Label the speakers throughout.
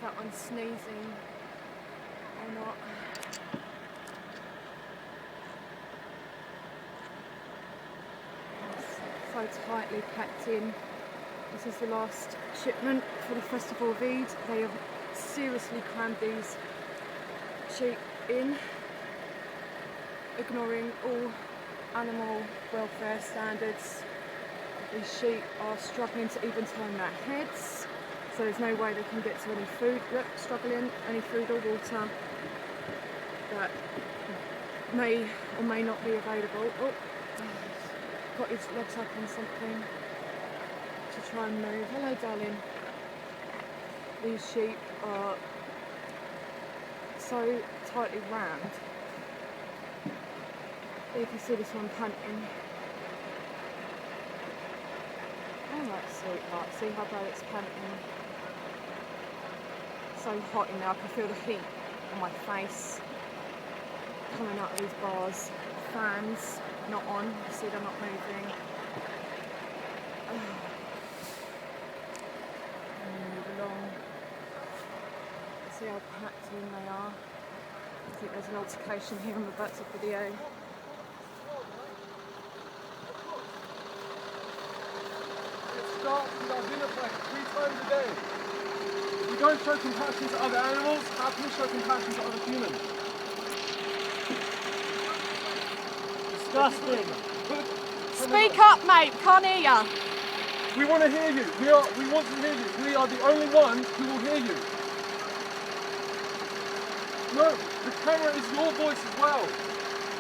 Speaker 1: that one's sneezing or not. So tightly packed in. This is the last shipment for the Festival of Eid. They have seriously crammed these sheep in, ignoring all animal welfare standards. These sheep are struggling to even turn their heads, so there's no way they can get to any food. Look, struggling, any food or water that may or may not be available. Oh, got his legs up on something to try and move. Hello, darling. These sheep are so tightly rammed. You can see this one panting. Alright, sweetheart, see how bad it's panting. So hot in there, I can feel the heat on my face coming out of these bars. Fans not on, you see they're not moving. Move along. See how packed in they are. I think there's an altercation here, I'm about to video.
Speaker 2: Start with our dinner plate 3 times a day. If we don't show compassion to other animals, how can we show compassion to other humans?
Speaker 3: Disgusting.
Speaker 1: Speak up, mate, can't hear ya.
Speaker 2: We want to hear you. We want to hear you. We are the only ones who will hear you. No, the camera is your voice as well.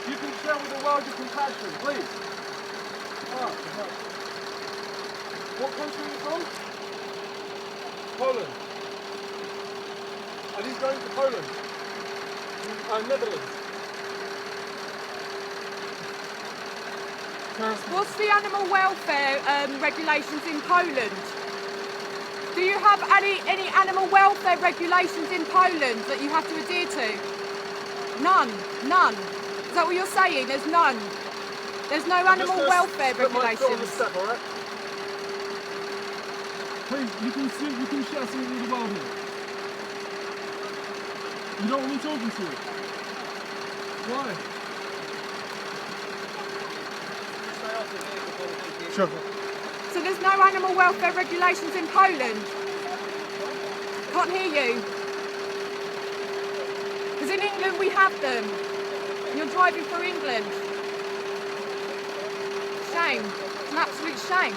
Speaker 2: You can share with the world your compassion, please. What country are you from? Poland. Are these going to Poland? Netherlands.
Speaker 1: What's the animal welfare regulations in Poland? Do you have any animal welfare regulations in Poland that you have to adhere to? None. None. Is that what you're saying? There's none. There's no animal welfare regulations.
Speaker 2: Step, all right? Please, you can share something with the world here. You don't want me talking to you. Why? Sure.
Speaker 1: So there's no animal welfare regulations in Poland? Can't hear you. Because in England we have them. And you're driving through England. Shame. It's an absolute shame.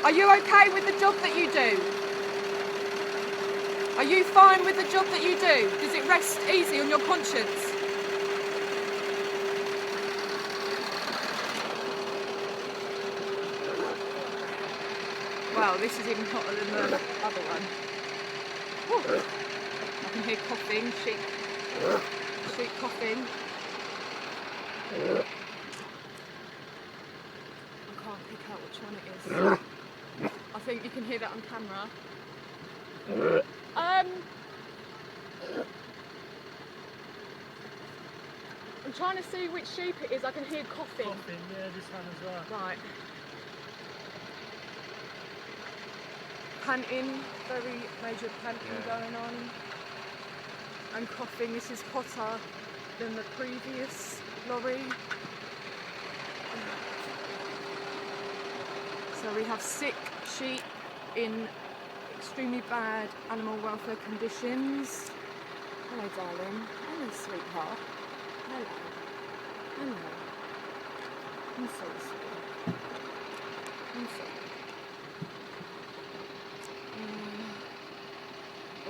Speaker 1: Are you okay with the job that you do? Are you fine with the job that you do? Does it rest easy on your conscience? Wow, this is even hotter than the other one. Whew. I can hear coughing, sheep coughing. I can't pick out which one it is. I think you can hear that on camera. I'm trying to see which sheep it is. I can hear coughing.
Speaker 3: Coughing, yeah, this one as well.
Speaker 1: Right. Panting, very major panting going on. And coughing. This is hotter than the previous lorry. So we have sick sheep in extremely bad animal welfare conditions. Hello, darling. Hello, sweetheart. Hello. Hello. I'm so sorry. I'm sorry.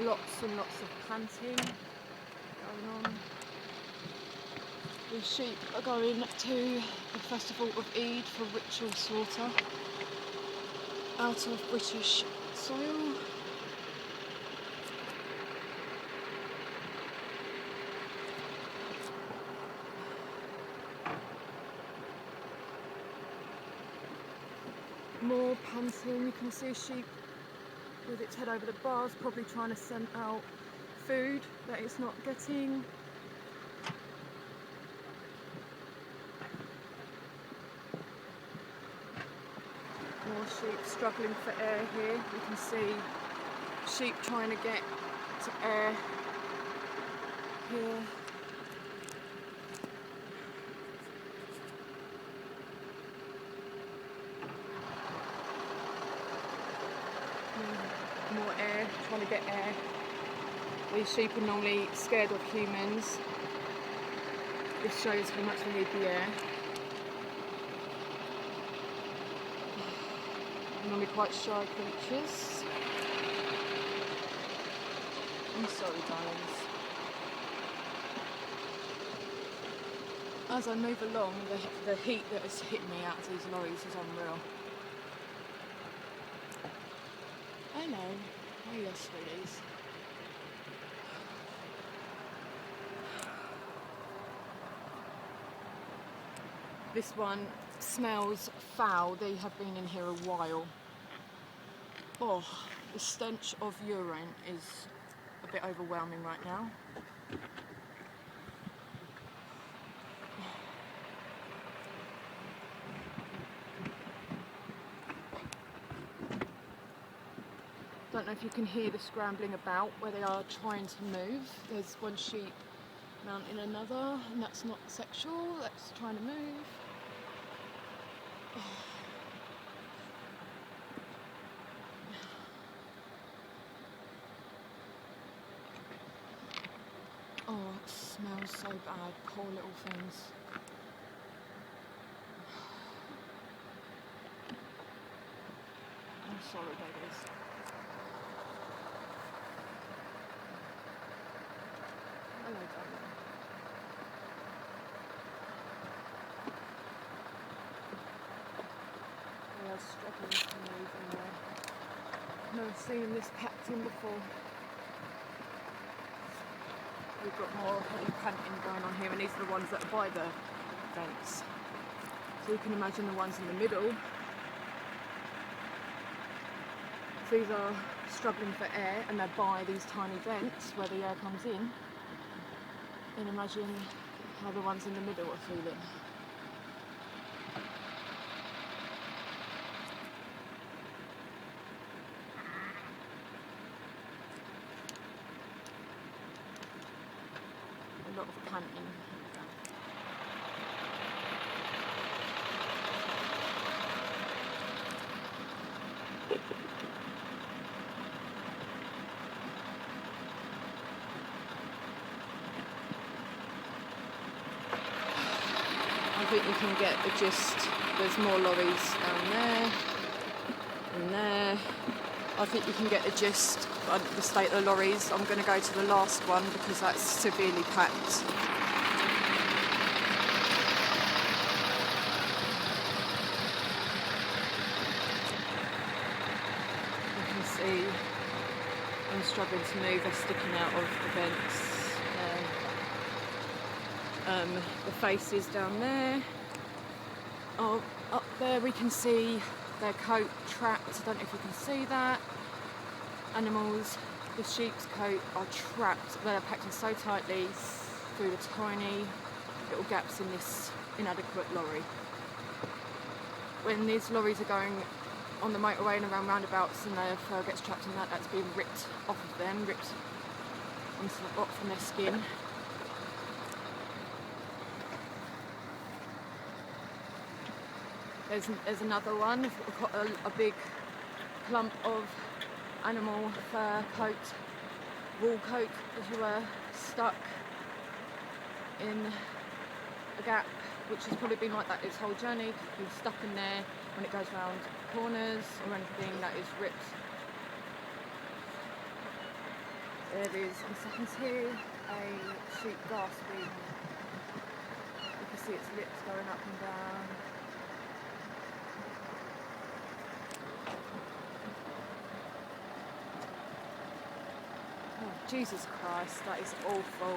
Speaker 1: Lots and lots of panting going on. These sheep are going to the Festival of Eid for ritual slaughter out of British soil. More panting. You can see sheep with its head over the bars, probably trying to send out food that it's not getting. More sheep struggling for air here. You can see sheep trying to get to air here. More air, trying to get air. These sheep are normally scared of humans. This shows how much they need the air. Normally quite shy creatures. I'm sorry, darlings. As I move along, the heat that has hit me out of these lorries is unreal. Hello. Oh yes, sweeties. This one smells foul. They have been in here a while. Oh, the stench of urine is a bit overwhelming right now. Don't know if you can hear the scrambling about where they are trying to move. There's one sheep mounting another, and that's not sexual, that's trying to move. Oh, it smells so bad, poor little things. I'm sorry, babies. Hello, darling. They are struggling to move in there. I've never seen this packed in before. We've got more heavy panting going on here, and these are the ones that are by the vents. So you can imagine the ones in the middle. These are struggling for air, and they're by these tiny vents where the air comes in. And imagine how the ones in the middle are feeling. A lot of panting. I think you can get the gist. There's more lorries down there and there. I think you can get the gist of the state of the lorries. I'm going to go to the last one because that's severely packed. You can see I'm struggling to move. They're sticking out of the vents. The faces down there. Oh, up there we can see their coat trapped. I don't know if you can see that. Animals, the sheep's coat are trapped. They're packed in so tightly through the tiny little gaps in this inadequate lorry. When these lorries are going on the motorway and around roundabouts and their fur gets trapped in that, that's being ripped off of them, ripped off from their skin. There's another one. We've got a big clump of animal fur coat, wool coat, as you were, stuck in a gap, which has probably been like that its whole journey. Been stuck in there when it goes round corners or anything that is ripped. There is, in seconds here, a sheep gasping. You can see its lips going up and down. Jesus Christ, that is awful.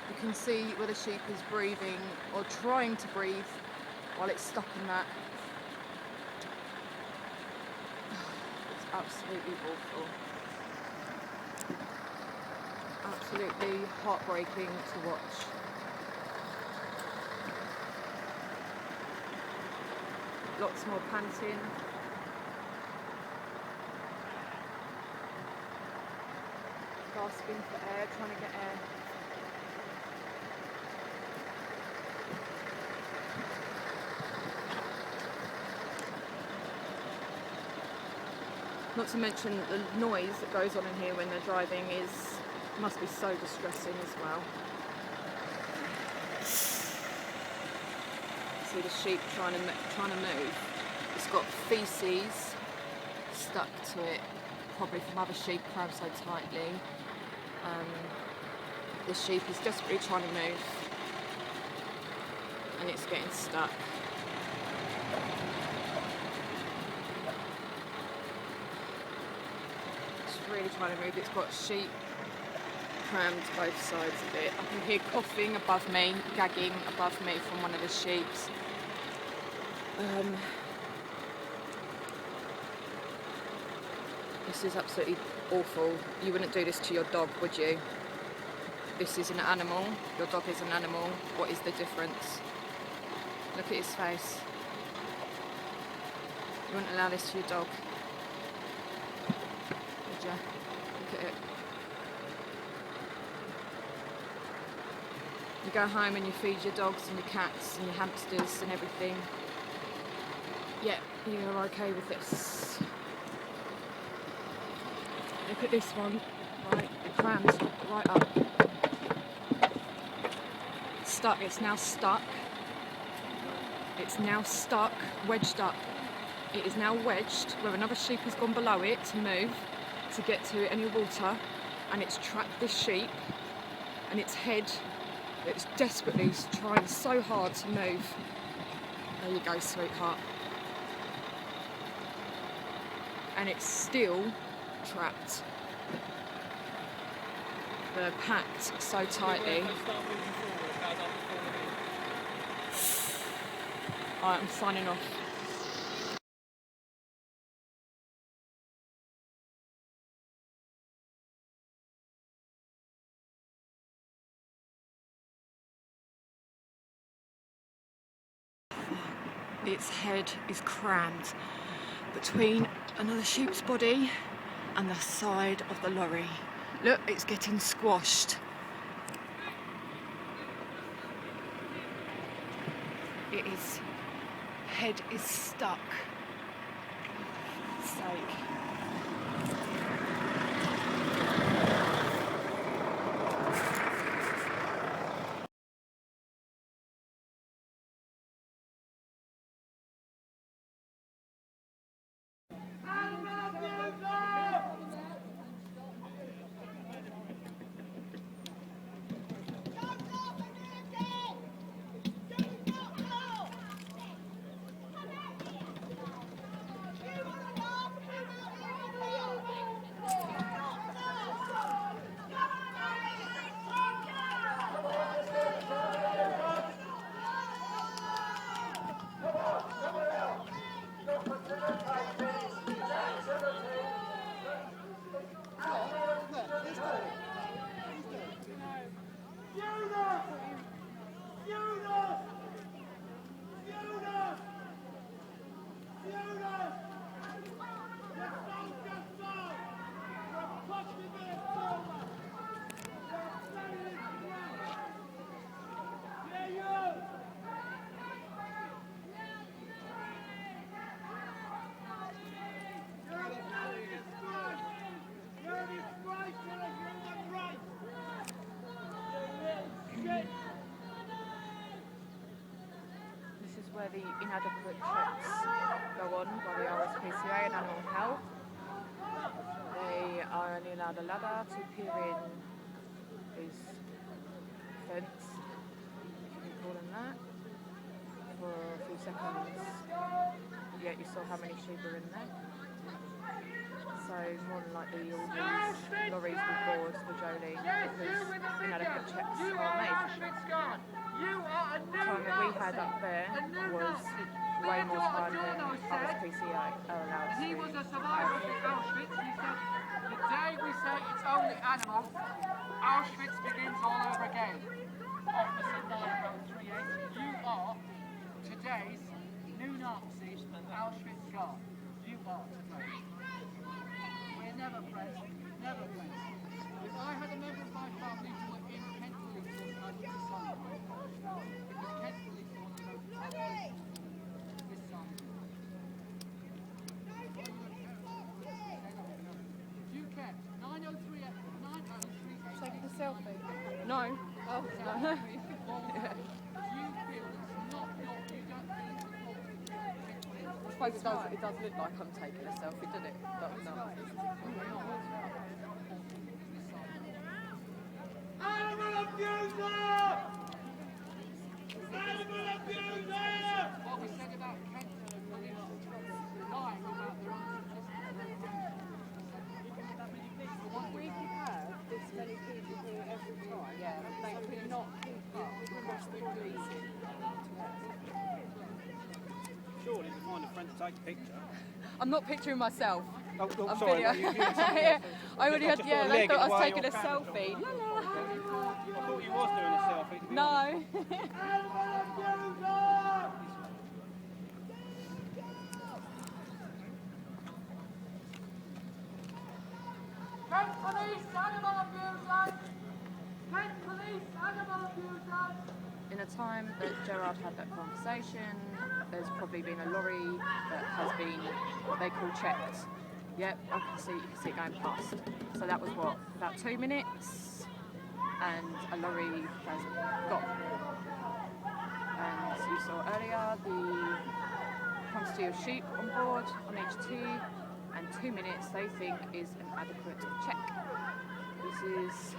Speaker 1: You can see where the sheep is breathing or trying to breathe while it's stuck in that. It's absolutely awful. Absolutely heartbreaking to watch. Lots more panting. gasping for air, trying to get air. Not to mention the noise that goes on in here when they're driving must be so distressing as well. See the sheep trying to move. It's got feces stuck to it, probably from other sheep crammed so tightly. The sheep is desperately trying to move, and it's getting stuck. Really trying to move. It's got sheep crammed both sides of it. I can hear coughing above me, gagging above me from one of the sheep. This is absolutely awful. You wouldn't do this to your dog, would you? This is an animal. Your dog is an animal. What is the difference? Look at his face. You wouldn't allow this to your dog. Look at it. You go home and you feed your dogs and your cats and your hamsters and everything. Yeah, you're okay with this. Look at this one. Right, it crammed right up. Stuck, it's now stuck. It's now stuck, wedged up. It is now wedged where another sheep has gone below it to move, to get to any water, and it's trapped this sheep, and its head, it's desperately trying so hard to move. There you go, sweetheart. And it's still trapped. They're packed so tightly. Alright, I'm signing off. Its head is crammed between another sheep's body and the side of the lorry. Look, it's getting squashed. Its head is stuck. For God's sake. Where the inadequate checks go on by the RSPCA and Animal Health. They are only allowed Al-Adha to peer in this fence, if you can call them that, for a few seconds. Yet you saw how many sheep are in there. So more than likely all these lorries will board the Jolene because inadequate checks are made. The time that we had up there was way more time than RSPCA are allowed to.
Speaker 4: He was a survivor of Auschwitz. He said, the day we say it's only animals, Auschwitz begins all over again. Officer 90380, you are today's new Nazi Auschwitz guard. You are today. We're never friends, never friends. I had a member of my family who were in Kent Police Force and to Sunday. Because Kent Police are one of the most popular this Sunday. Do you care? 903
Speaker 1: Taking a selfie? No. Oh, no.
Speaker 4: Do you feel it's not your, you don't feel it's important?
Speaker 1: I suppose it does look like I'm taking a selfie, doesn't it? But no.
Speaker 2: Animal abuser! Animal abuser!
Speaker 4: What we said about Kent Police lying about their own
Speaker 1: We could have this many people here every time. Yeah, they could not keep up across the bodies.
Speaker 5: Surely we find a friend to take a picture.
Speaker 1: I'm not picturing myself.
Speaker 5: Oh,
Speaker 1: I'm
Speaker 5: sorry.
Speaker 1: video.
Speaker 5: Yeah.
Speaker 1: I already had,
Speaker 5: Just
Speaker 1: yeah,
Speaker 5: got a
Speaker 1: they
Speaker 5: leg
Speaker 1: thought I
Speaker 5: in the
Speaker 1: was
Speaker 5: way
Speaker 1: taking a
Speaker 5: of camera.
Speaker 1: selfie. La, la.
Speaker 5: I thought you was doing a selfie. To be
Speaker 1: No.
Speaker 2: Animal abuser!
Speaker 4: Kent Police animal abusers! Kent Police animal abusers!
Speaker 1: In the time that Gerard had that conversation, there's probably been a lorry that has been what they call checked. Yep, you can see it going past. So that was what, about 2 minutes, and a lorry has gone. And you saw earlier the quantity of sheep on board on each tube, and 2 minutes they think is an adequate check. This is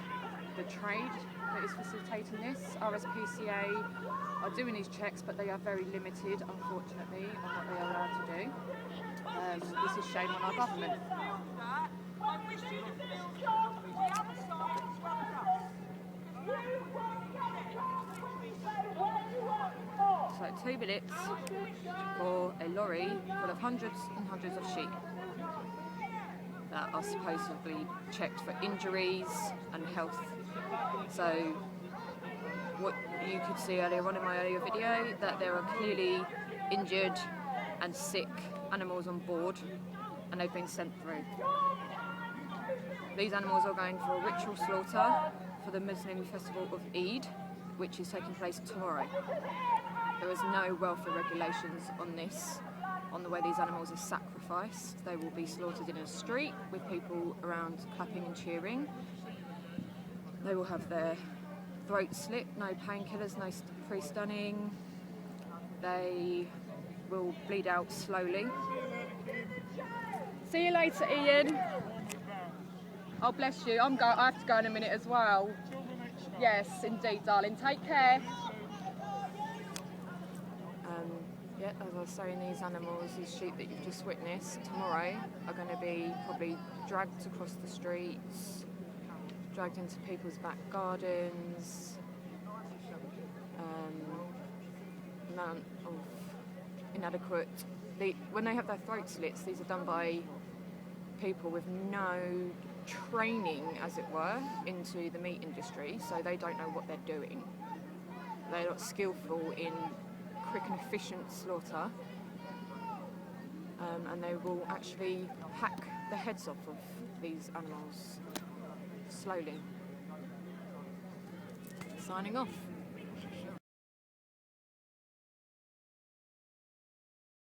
Speaker 1: the trade that is facilitating this. RSPCA are doing these checks, but they are very limited, unfortunately, on what they are allowed to do. This is shame on our government. So 2 minutes for a lorry full of hundreds and hundreds of sheep that are supposedly checked for injuries and health. So what you could see earlier on in my earlier video, that there are clearly injured and sick animals on board, and they've been sent through. These animals are going for a ritual slaughter for the Muslim festival of Eid, which is taking place tomorrow. There is no welfare regulations on this, on the way these animals are sacrificed. They will be slaughtered in a street with people around clapping and cheering. They will have their throats slit, no painkillers, no pre-stunning. They will bleed out slowly. See you later, Ian. Oh, bless you. I have to go in a minute as well. Yes, indeed, darling. Take care. Yeah, as I was saying, these animals, these sheep that you've just witnessed, tomorrow are going to be probably dragged across the streets, dragged into people's back gardens. Amount of inadequate. When they have their throat slits, these are done by people with no training, as it were, into the meat industry, so they don't know what they're doing. They're not skillful in quick and efficient slaughter, and they will actually hack the heads off of these animals slowly. Signing off.